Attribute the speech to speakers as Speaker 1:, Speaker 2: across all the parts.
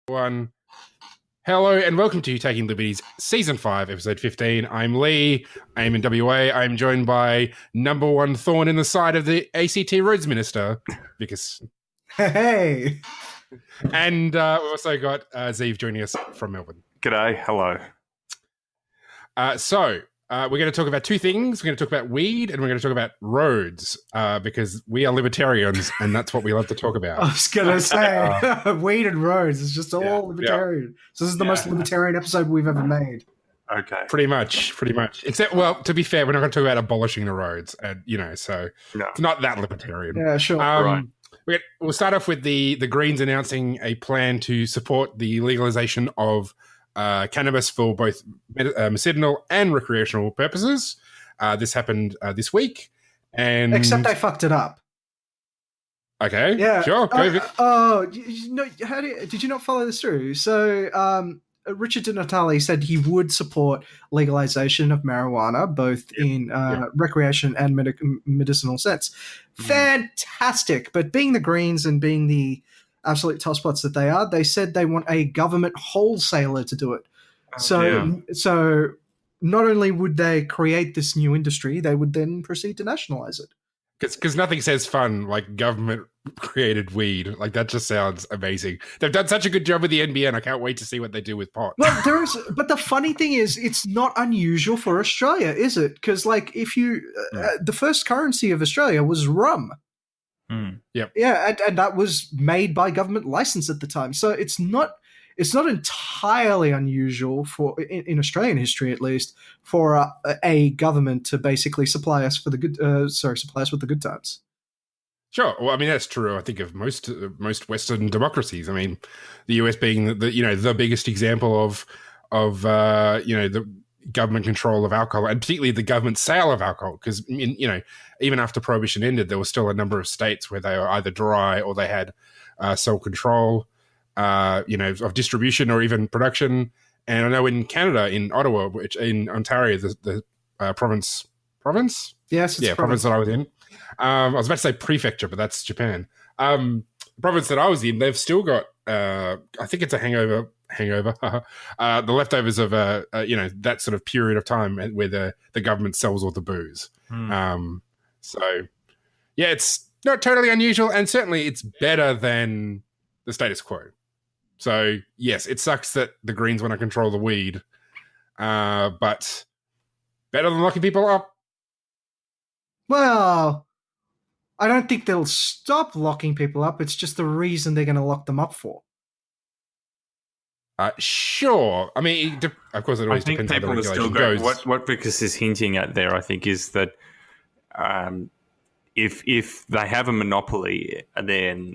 Speaker 1: Everyone. Hello and welcome to Taking Liberties Season 5, Episode 15. I'm Lee. I'm in WA. I'm joined by number one thorn in the side of the ACT Roads Minister, Vikas.
Speaker 2: Hey!
Speaker 1: And we've also got Zeev joining us from Melbourne.
Speaker 3: G'day. Hello.
Speaker 1: We're going to talk about two things. We're going to talk about weed and we're going to talk about roads because we are libertarians and that's what we love to talk about.
Speaker 2: I was going to say, weed and roads is just all libertarian. So this is the most libertarian episode we've ever made.
Speaker 3: Okay.
Speaker 1: Pretty much. Except, well, to be fair, we're not going to talk about abolishing the roads, and so it's not that libertarian.
Speaker 2: Yeah, sure.
Speaker 1: Right. We'll start off with the Greens announcing a plan to support the legalization of cannabis for both medicinal and recreational purposes. This happened this week. And
Speaker 2: except I fucked it up.
Speaker 1: Okay.
Speaker 2: Yeah.
Speaker 1: Sure.
Speaker 2: Did you not follow this through? So Richard DiNatale said he would support legalization of marijuana, both in recreation and medicinal sense. Fantastic. But being the Greens and being the absolute tosspots that they are, they said they want a government wholesaler to do it. So not only would they create this new industry, they would then proceed to nationalize it.
Speaker 1: Because nothing says fun like government-created weed. Like, that just sounds amazing. They've done such a good job with the NBN. I can't wait to see what they do with pot.
Speaker 2: Well, but the funny thing is, it's not unusual for Australia, is it? Because, like, if you... the first currency of Australia was rum.
Speaker 1: Yep.
Speaker 2: Yeah, and that was made by government license at the time. So it's not entirely unusual for in Australian history, at least, for a government to basically supply us with the good times.
Speaker 1: Sure. Well, I mean, that's true, I think, of most Western democracies. I mean, the US being the biggest example of the government control of alcohol, and particularly the government sale of alcohol, because even after Prohibition ended, there was still a number of states where they were either dry or they had sole control, of distribution or even production. And I know in Canada, in Ottawa, which in Ontario, the province.
Speaker 2: Yes,
Speaker 1: it's province that I was in. I was about to say prefecture, but that's Japan. Province that I was in, they've still got. I think it's a hangover. The leftovers of that sort of period of time where the government sells all the booze. It's not totally unusual, and certainly it's better than the status quo. So yes, it sucks that the Greens want to control the weed, but better than locking people up.
Speaker 2: Well, I don't think they'll stop locking people up. It's just the reason they're going to lock them up for.
Speaker 1: Sure. I mean, of course, it always depends how the regulation goes.
Speaker 3: What Vikas is hinting at there, I think, is that if they have a monopoly, then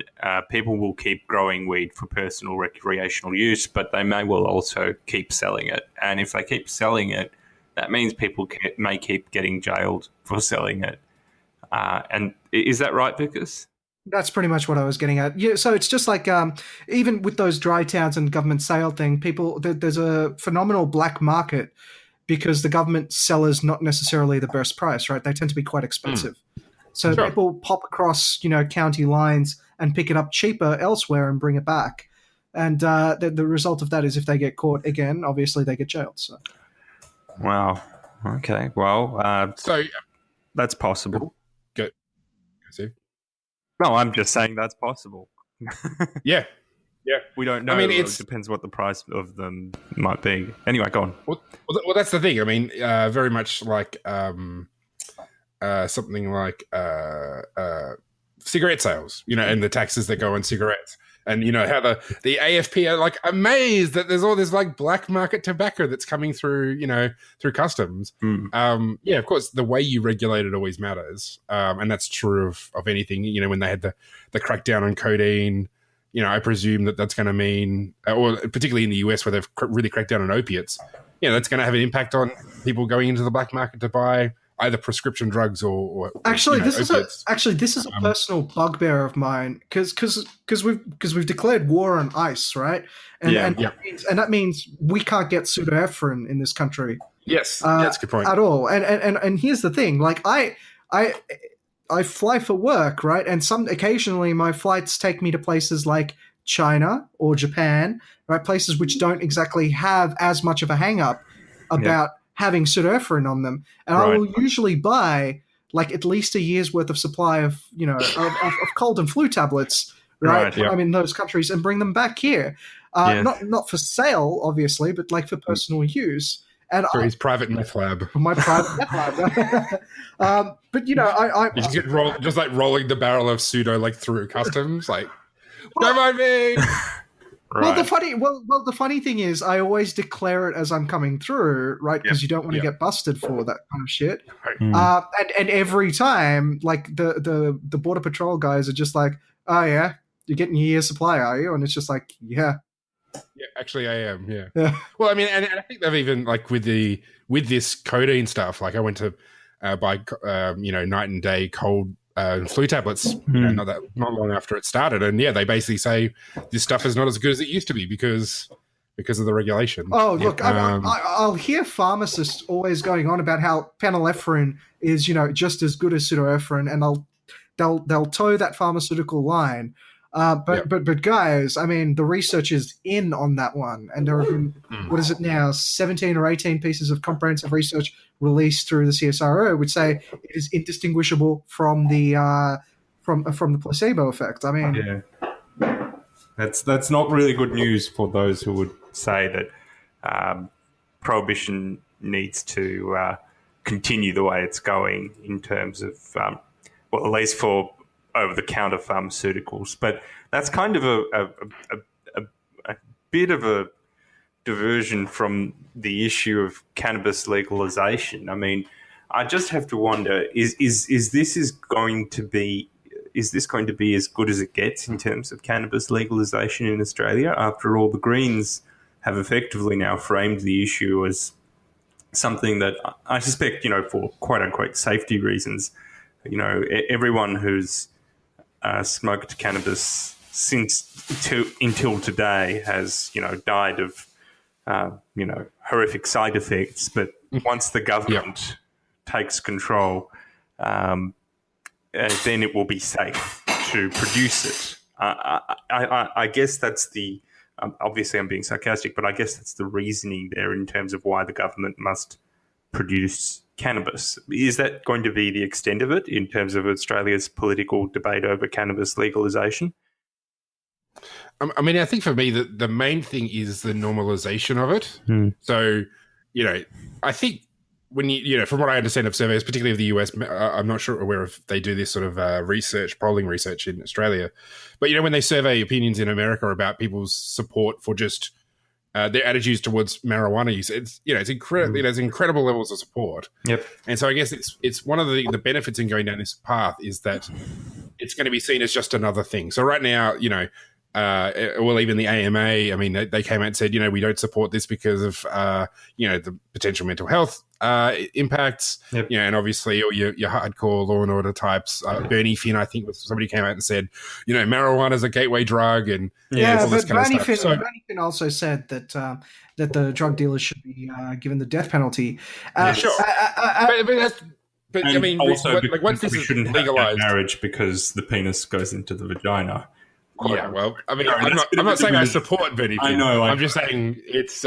Speaker 3: people will keep growing weed for personal recreational use, but they may well also keep selling it. And if they keep selling it, that means people may keep getting jailed for selling it. And is that right, Vikas?
Speaker 2: That's pretty much what I was getting at. Yeah, so it's just like even with those dry towns and government sale thing, there's a phenomenal black market because the government sellers not necessarily the best price, right? They tend to be quite expensive. So
Speaker 1: sure.
Speaker 2: People pop across, county lines and pick it up cheaper elsewhere and bring it back. And the result of that is if they get caught again, obviously they get jailed. So.
Speaker 3: Wow. Okay. Well, so that's possible.
Speaker 1: Good. See?
Speaker 3: No, I'm just saying that's possible.
Speaker 1: Yeah.
Speaker 3: We don't know. I mean, it depends what the price of them might be. Anyway, go on.
Speaker 1: Well, that's the thing. I mean, very much like something like cigarette sales, and the taxes that go on cigarettes. And, how the AFP are, like, amazed that there's all this, like, black market tobacco that's coming through, through customs. Of course, the way you regulate it always matters. And that's true of anything, when they had the crackdown on codeine, I presume that's going to mean, or particularly in the US where they've really cracked down on opiates, that's going to have an impact on people going into the black market to buy either prescription drugs or
Speaker 2: actually this
Speaker 1: opiates.
Speaker 2: is a personal bugbear of mine because we've declared war on ICE, right? And that means we can't get pseudoephedrine in this country.
Speaker 1: Yes, that's a good point
Speaker 2: at all. And here's the thing: like I fly for work, right? And occasionally my flights take me to places like China or Japan, right? Places which don't exactly have as much of a hang-up about having pseudoephedrine on them. And I will usually buy like at least a year's worth of supply of, of cold and flu tablets, right? I'm in those countries and bring them back here. Not for sale, obviously, but like for personal use. And
Speaker 1: for his private meth lab.
Speaker 2: For my private meth lab. But I
Speaker 1: you just get just like rolling the barrel of pseudo like through customs, like don't mind me.
Speaker 2: Well, the funny thing is, I always declare it as I'm coming through, right? Because you don't want to get busted for that kind of shit. Right. And every time, like the border patrol guys are just like, "Oh yeah, you're getting your year's supply, are you?" And it's just like, "Yeah,
Speaker 1: actually, I am." Yeah. Well, I mean, and I think they've even like with this codeine stuff. Like, I went to buy night and day cold flu tablets, not long after it started, and they basically say this stuff is not as good as it used to be because of the regulation.
Speaker 2: Oh, look, I'll hear pharmacists always going on about how phenylephrine is, just as good as pseudoephedrine, and they'll toe that pharmaceutical line. But guys, I mean, the research is in on that one, and there have been what is it now, 17 or 18 pieces of comprehensive research released through the CSIRO, which say it is indistinguishable from the placebo effect. I mean,
Speaker 3: that's not really good news for those who would say that prohibition needs to continue the way it's going in terms of, at least for over-the-counter pharmaceuticals. But that's kind of a bit of a diversion from the issue of cannabis legalization. I mean, I just have to wonder: is this going to be as good as it gets in terms of cannabis legalization in Australia? After all, the Greens have effectively now framed the issue as something that I suspect, for quote-unquote safety reasons, everyone who's smoked cannabis until today has, died of, horrific side effects. But once the government takes control, then it will be safe to produce it. I guess that's the, obviously I'm being sarcastic, but I guess that's the reasoning there in terms of why the government must produce cannabis. Is that going to be the extent of it in terms of Australia's political debate over cannabis legalisation?
Speaker 1: I mean, I think for me the main thing is the normalisation of it. So, I think when from what I understand of surveys, particularly of the US, I'm not sure aware if they do this sort of polling research in Australia, but when they survey opinions in America about people's support for just their attitudes towards marijuana use, it's incredible. There's incredible levels of support. Yep. And so I guess it's one of the benefits in going down this path is that it's going to be seen as just another thing. So right now, even the AMA, I mean, they came out and said, we don't support this because of, the potential mental health impacts, and obviously all your hardcore Law and Order types. Bernie Finn, I think, was somebody came out and said, marijuana is a gateway drug, and all this kind of stuff.
Speaker 2: Bernie Finn also said that that the drug dealers should be given the death penalty.
Speaker 1: Sure, but I mean,
Speaker 3: also,
Speaker 1: once this is legalized,
Speaker 3: marriage because the penis goes into the vagina.
Speaker 1: Yeah, well, I mean, I'm not saying I support Bernie Finn.
Speaker 3: I know.
Speaker 1: I'm just saying it's,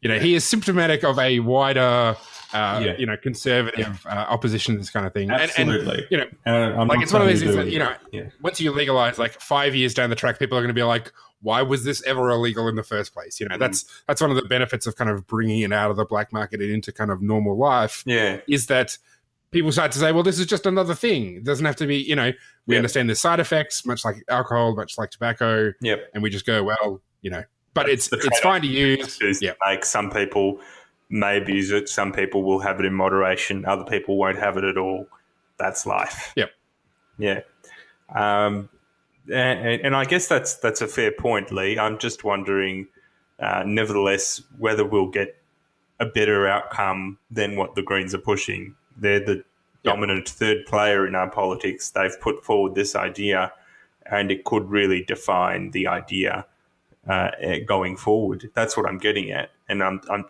Speaker 1: he is symptomatic of a wider, conservative opposition to this kind of thing.
Speaker 3: Absolutely.
Speaker 1: And it's one of these things that, once you legalize, like 5 years down the track, people are going to be like, why was this ever illegal in the first place? That's one of the benefits of kind of bringing it out of the black market and into kind of normal life.
Speaker 3: Yeah.
Speaker 1: Is that people start to say, well, this is just another thing. It doesn't have to be, we understand the side effects, much like alcohol, much like tobacco.
Speaker 3: Yep.
Speaker 1: And we just go, well, but it's fine to use.
Speaker 3: Like some people may abuse it. Some people will have it in moderation. Other people won't have it at all. That's life.
Speaker 1: Yep.
Speaker 3: Yeah. And I guess that's a fair point, Lee. I'm just wondering, nevertheless, whether we'll get a better outcome than what the Greens are pushing. They're the dominant third player in our politics. They've put forward this idea, and it could really define the idea going forward. That's what I'm getting at. And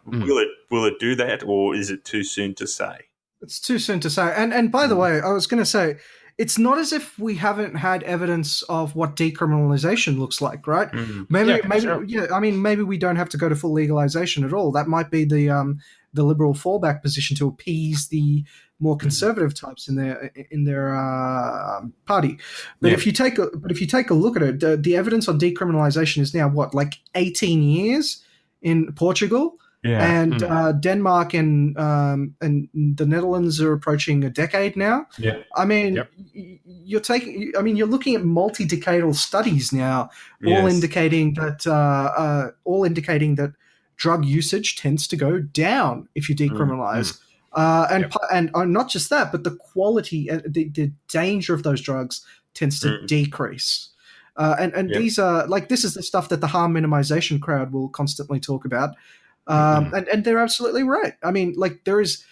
Speaker 3: will it do that, or is it too soon to say?
Speaker 2: It's too soon to say. And by the way, I was going to say, it's not as if we haven't had evidence of what decriminalization looks like, right? Maybe we don't have to go to full legalization at all. That might be the liberal fallback position to appease the more conservative types in their party. But if you take a look at it, the evidence on decriminalization is now what, 18 years in Portugal. Yeah. And Denmark and the Netherlands are approaching a decade now.
Speaker 4: Yeah.
Speaker 2: I mean, you're looking at multi-decadal studies now, all indicating that drug usage tends to go down if you decriminalize. And not just that, but the quality, the danger of those drugs tends to decrease. These are this is the stuff that the harm minimization crowd will constantly talk about. And they're absolutely right. I mean, there is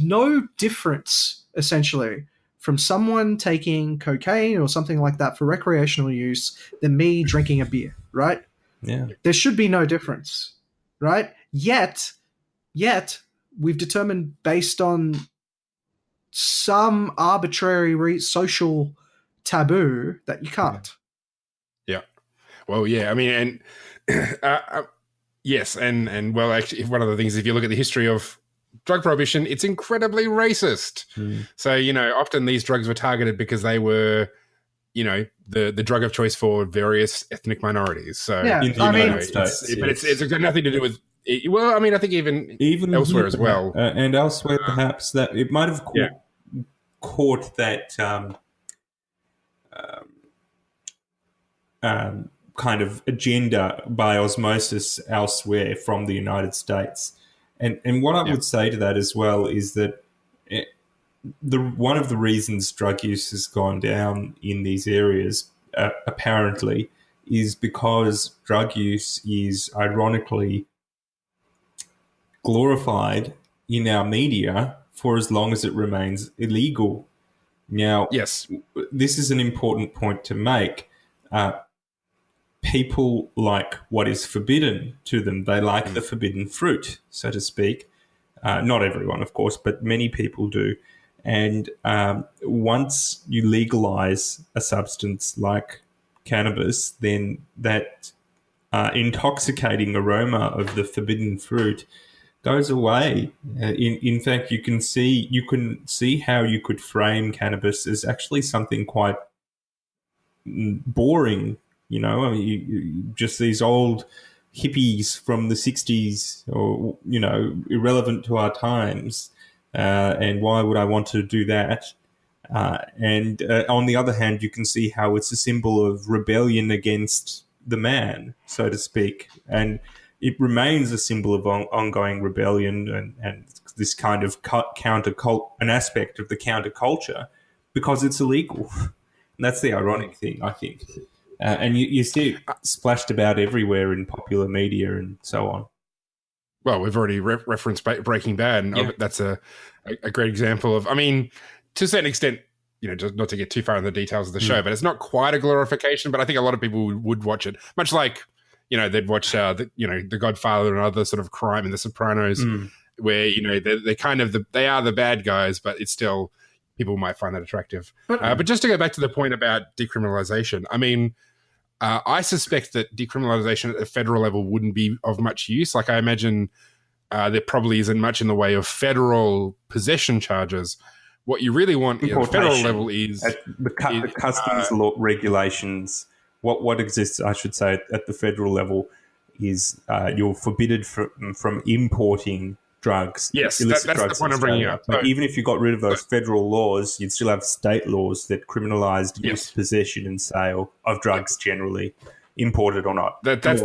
Speaker 2: no difference essentially from someone taking cocaine or something like that for recreational use than me drinking a beer, right?
Speaker 4: Yeah.
Speaker 2: There should be no difference, right? Yet we've determined based on some arbitrary social taboo that you can't.
Speaker 1: Yeah. Well, yeah. I mean, and yes, and well, actually, one of the things, if you look at the history of drug prohibition, it's incredibly racist. So, often these drugs were targeted because they were, the drug of choice for various ethnic minorities. So,
Speaker 4: in the United States,
Speaker 1: but it's got nothing to do with. Well, I mean, I think even elsewhere as well,
Speaker 4: and elsewhere perhaps that it might have caught that kind of agenda by osmosis elsewhere from the United States. And what I would say to that as well is that one of the reasons drug use has gone down in these areas, apparently, is because drug use is ironically glorified in our media for as long as it remains illegal. Now, this is an important point to make. People like what is forbidden to them. They like the forbidden fruit, so to speak. Not everyone, of course, but many people do. And once you legalize a substance like cannabis, then that intoxicating aroma of the forbidden fruit goes away. In fact, you can see how you could frame cannabis as actually something quite boring. I mean, just these old hippies from the 60s or, irrelevant to our times. And why would I want to do that? And on the other hand, you can see how it's a symbol of rebellion against the man, so to speak. And it remains a symbol of ongoing rebellion and this kind of an aspect of the counterculture because it's illegal. And that's the ironic thing, I think. And you see it splashed about everywhere in popular media and so on.
Speaker 1: Well, we've already referenced Breaking Bad, and that's a great example of, I mean, to a certain extent, just not to get too far in the details of the show, but it's not quite a glorification, but I think a lot of people would watch it, much like, they'd watch, The Godfather and other sort of crime in The Sopranos, where, they're kind of they are the bad guys, but it's still, people might find that attractive. But just to go back to the point about decriminalization, I mean, I suspect that decriminalization at the federal level wouldn't be of much use. Like, I imagine there probably isn't much in the way of federal possession charges. What you really want at the federal level is
Speaker 4: the customs law regulations. What exists, I should say, at the federal level is you're forbidden from importing drugs.
Speaker 1: Yes, that's the point I'm bringing up.
Speaker 4: But even if you got rid of those federal laws, you'd still have state laws that criminalized use, possession, and sale of drugs generally, imported or not.
Speaker 1: That's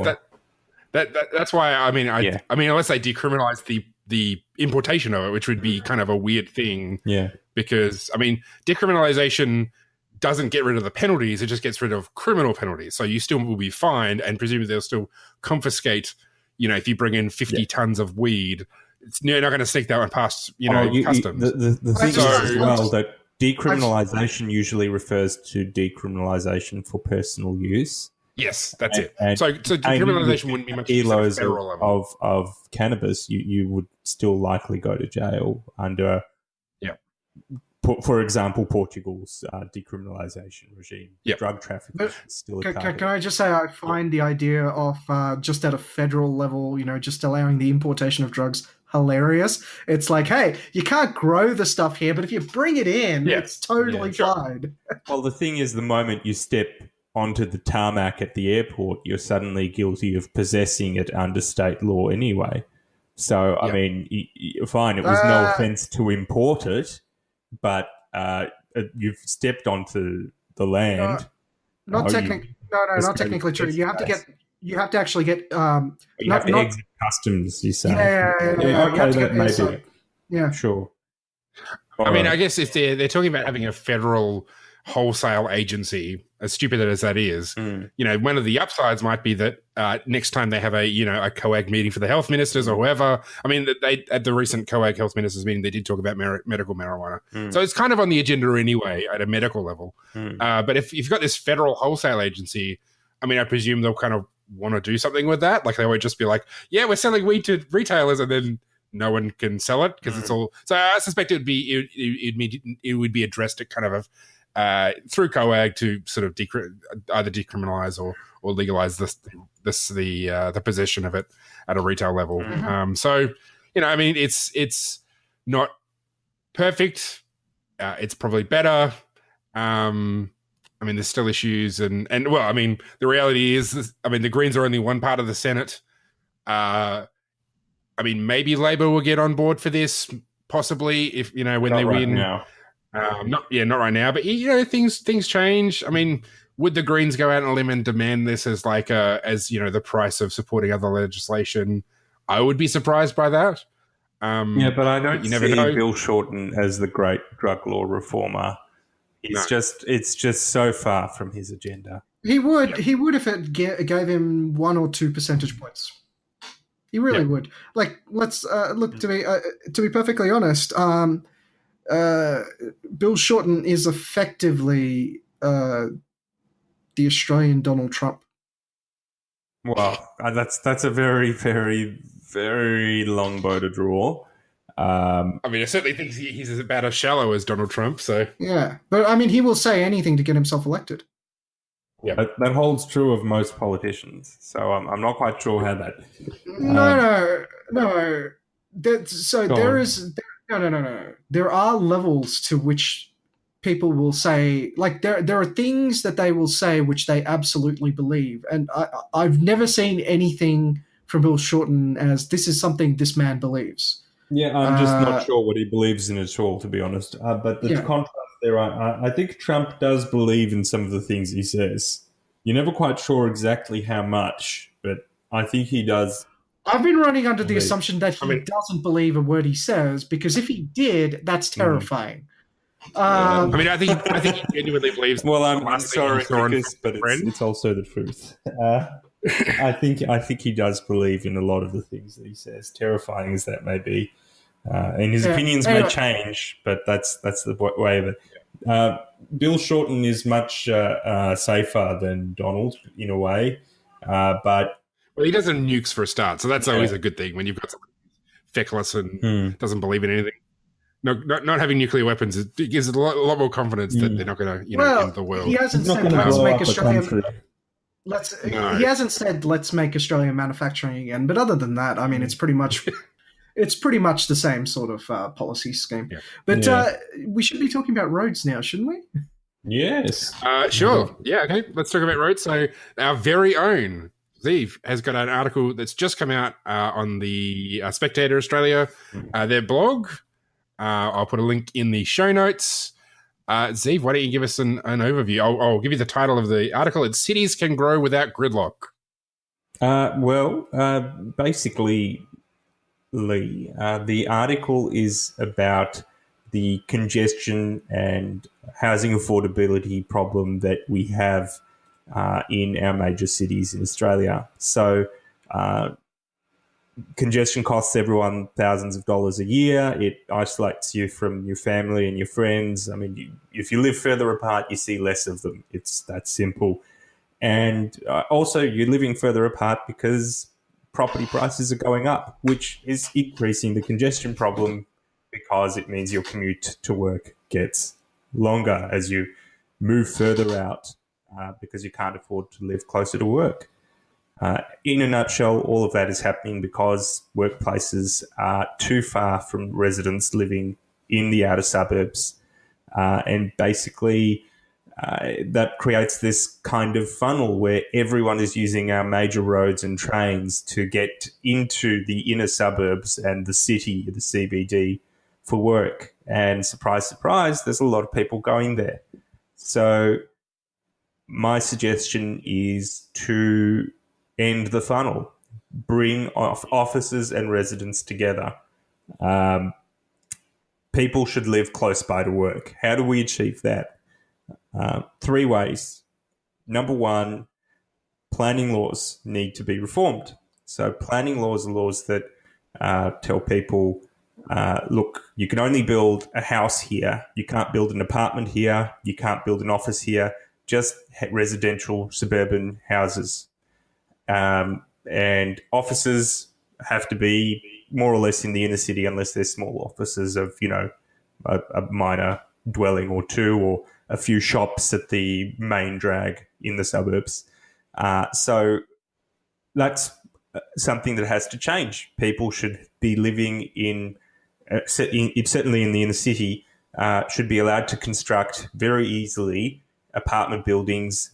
Speaker 1: why I mean unless they decriminalize the importation of it, which would be kind of a weird thing.
Speaker 4: Yeah,
Speaker 1: because I mean decriminalization doesn't get rid of the penalties; it just gets rid of criminal penalties. So you still will be fined, and presumably they'll still confiscate. If you bring in 50 tons of weed. You're not going to sneak that one past, customs.
Speaker 4: The thing is as well that decriminalization usually refers to decriminalization for personal use.
Speaker 1: Yes, that's it. So decriminalization wouldn't be much use at federal level.
Speaker 4: Of cannabis, you would still likely go to jail under for example, Portugal's decriminalisation regime.
Speaker 1: Yep.
Speaker 4: Drug trafficking is still a target.
Speaker 2: Can I just say I find the idea of just at a federal level, just allowing the importation of drugs hilarious. It's like, hey, you can't grow the stuff here, but if you bring it in, it's totally fine.
Speaker 4: Well, the thing is, the moment you step onto the tarmac at the airport, you're suddenly guilty of possessing it under state law anyway. So, I mean, fine, it was no offence to import it, but you've stepped onto the land.
Speaker 2: Not technically true. You have to get. You have to actually get.
Speaker 4: You have to exit customs. You say.
Speaker 2: Yeah.
Speaker 4: Sure.
Speaker 1: I mean, I guess if they're talking about having a federal wholesale agency, as stupid as that is, one of the upsides might be that next time they have a COAG meeting for the health ministers or whoever. I mean, they at the recent COAG health ministers meeting, they did talk about medical marijuana, so it's kind of on the agenda anyway at a medical level. But if you've got this federal wholesale agency, I mean, I presume they'll kind of want to do something with that. Like they won't just be like, yeah, we're selling weed to retailers, and then no one can sell it because it's all. So I suspect it would be addressed at kind of through COAG to sort of either decriminalize or legalize the possession of it at a retail level. So I mean, it's not perfect. It's probably better. I mean, there's still issues, and well, I mean, the reality is, the Greens are only one part of the Senate. I mean, maybe Labor will get on board for this, possibly if when they win.
Speaker 4: Now.
Speaker 1: Not right now, but things change. I mean, would the Greens go out on a limb and demand this as the price of supporting other legislation? I would be surprised by that.
Speaker 3: But I don't
Speaker 1: you never
Speaker 3: see
Speaker 1: know.
Speaker 3: Bill Shorten as the great drug law reformer. It's just so far from his agenda.
Speaker 2: He would if it gave him 1 or 2 percentage points. He really would. Like, let's look, to be perfectly honest. Bill Shorten is effectively the Australian Donald Trump.
Speaker 3: Well, that's a very, very, very long bow to draw.
Speaker 1: I mean, I certainly think he's about as shallow as Donald Trump. So
Speaker 2: yeah, but I mean, he will say anything to get himself elected.
Speaker 1: Yeah,
Speaker 3: that holds true of most politicians. So I'm not quite sure how that.
Speaker 2: No. There are levels to which people will say, like, there are things that they will say which they absolutely believe, and I've never seen anything from Bill Shorten as this is something this man believes.
Speaker 4: Yeah, I'm just not sure what he believes in at all, to be honest. But the contrast there, I think Trump does believe in some of the things he says. You're never quite sure exactly how much, but I think he does.
Speaker 2: I've been running under the assumption that he doesn't believe a word he says, because if he did, that's terrifying.
Speaker 1: I think he genuinely believes.
Speaker 3: Well, I'm sorry, Vikas, but
Speaker 4: it's also the truth. I think he does believe in a lot of the things that he says, terrifying as that may be, and his opinions may change, but that's the way of it. Bill Shorten is much safer than Donald in a way, but
Speaker 1: he doesn't nukes for a start, so that's always a good thing when you've got someone feckless and doesn't believe in anything. No, not having nuclear weapons gives a lot more confidence that they're not going to end the world.
Speaker 2: He hasn't said let's make Australia. He hasn't said let's make Australian manufacturing again, but other than that, I mean, it's pretty much the same sort of policy scheme. Yeah. But we should be talking about roads now, shouldn't we?
Speaker 4: Yes.
Speaker 1: Sure. Yeah. Okay. Let's talk about roads. So our very own Steve has got an article that's just come out on the Spectator Australia, their blog. I'll put a link in the show notes. Zeev, why don't you give us an overview? I'll give you the title of the article. It's Cities Can Grow Without Gridlock.
Speaker 4: Basically, Lee, the article is about the congestion and housing affordability problem that we have in our major cities in Australia. So congestion costs everyone thousands of dollars a year. It isolates you from your family and your friends. I mean, if you live further apart, you see less of them. It's that simple. And also, you're living further apart because property prices are going up, which is increasing the congestion problem because it means your commute to work gets longer as you move further out because you can't afford to live closer to work. In a nutshell, all of that is happening because workplaces are too far from residents living in the outer suburbs. And basically, that creates this kind of funnel where everyone is using our major roads and trains to get into the inner suburbs and the city, the CBD, for work. And surprise, surprise, there's a lot of people going there. So my suggestion is to end the funnel, bring offices and residents together. People should live close by to work. How do we achieve that? 3 ways. Number one, planning laws need to be reformed. So planning laws are laws that tell people, look, you can only build a house here. You can't build an apartment here. You can't build an office here. Just residential suburban houses. And offices have to be more or less in the inner city unless they're small offices of, a minor dwelling or two, or a few shops at the main drag in the suburbs. So that's something that has to change. People should be living certainly in the inner city, should be allowed to construct very easily apartment buildings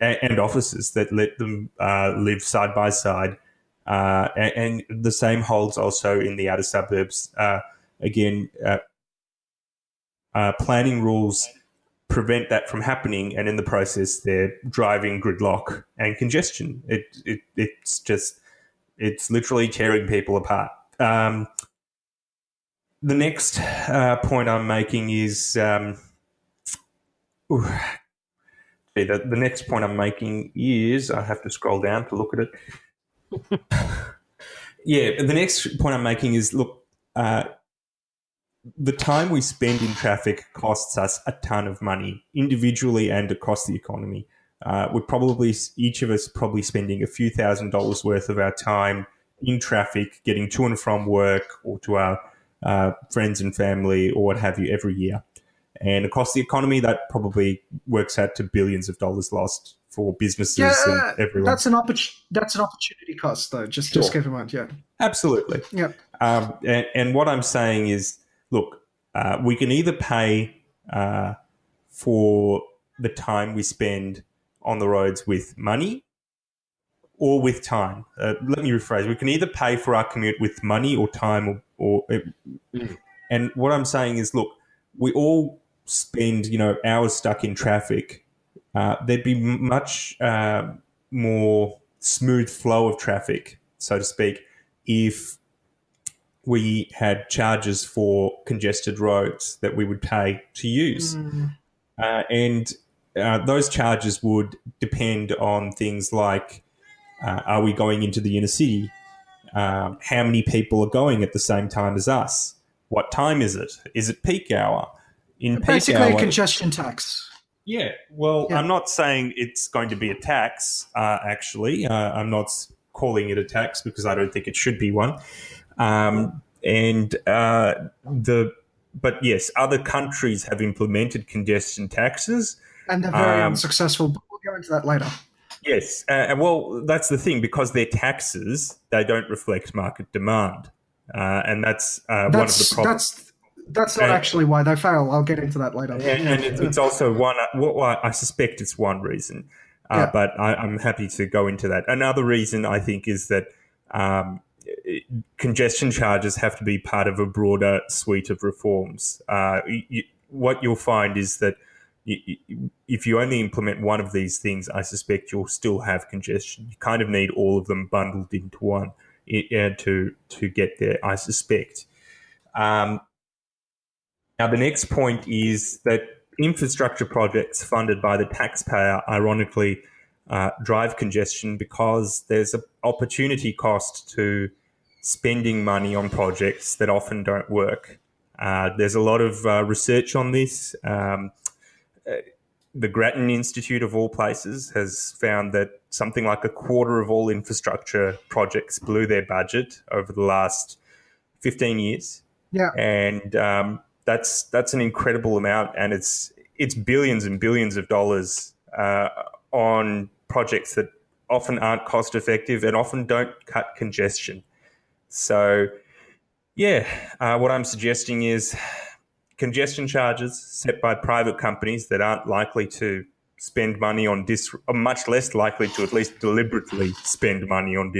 Speaker 4: and offices that let them live side by side. And the same holds also in the outer suburbs. Planning rules prevent that from happening, and in the process, they're driving gridlock and congestion. It's literally tearing people apart. The next point I'm making is the next point I'm making is I have to scroll down to look at it. Yeah, the next point I'm making is look. The time we spend in traffic costs us a ton of money, individually and across the economy. Each of us probably spending a few $1,000s worth of our time in traffic, getting to and from work or to our friends and family or what have you every year. And across the economy, that probably works out to billions of dollars lost for businesses and everyone.
Speaker 2: That's an opportunity cost, though. Just keep in mind, yeah.
Speaker 4: Absolutely.
Speaker 2: Yeah.
Speaker 4: And what I'm saying is, look, we can either pay for the time we spend on the roads with money or with time. Let me rephrase. We can either pay for our commute with money or time and what I'm saying is, look, we all spend, hours stuck in traffic. There'd be much more smooth flow of traffic, so to speak, if we had charges for congested roads that we would pay to use. And those charges would depend on things like, are we going into the inner city? How many people are going at the same time as us? What time is it? Is it peak hour?
Speaker 2: Basically a congestion tax.
Speaker 4: Yeah, well, yeah. I'm not saying it's going to be a tax, actually. I'm not calling it a tax because I don't think it should be one. But yes, other countries have implemented congestion taxes.
Speaker 2: And they're very unsuccessful, but we'll go into that later.
Speaker 4: Yes. Well, that's the thing. Because they're taxes, they don't reflect market demand. And that's one of the problems.
Speaker 2: That's not actually why they fail. I'll get into that later.
Speaker 4: And it's also one, I suspect it's one reason. But I'm happy to go into that. Another reason, I think, is that congestion charges have to be part of a broader suite of reforms. What you'll find is that if you only implement one of these things, I suspect you'll still have congestion. You kind of need all of them bundled into one to get there, I suspect. Now, the next point is that infrastructure projects funded by the taxpayer, ironically, drive congestion because there's an opportunity cost to spending money on projects that often don't work. There's a lot of research on this. The Grattan Institute, of all places, has found that something like a quarter of all infrastructure projects blew their budget over the last 15 years.
Speaker 2: Yeah.
Speaker 4: And
Speaker 3: that's an incredible amount, and it's billions and billions of dollars on projects that often aren't cost effective and often don't cut congestion. So, what I'm suggesting is congestion charges set by private companies that aren't likely to spend money on are much less likely to at least deliberately spend money on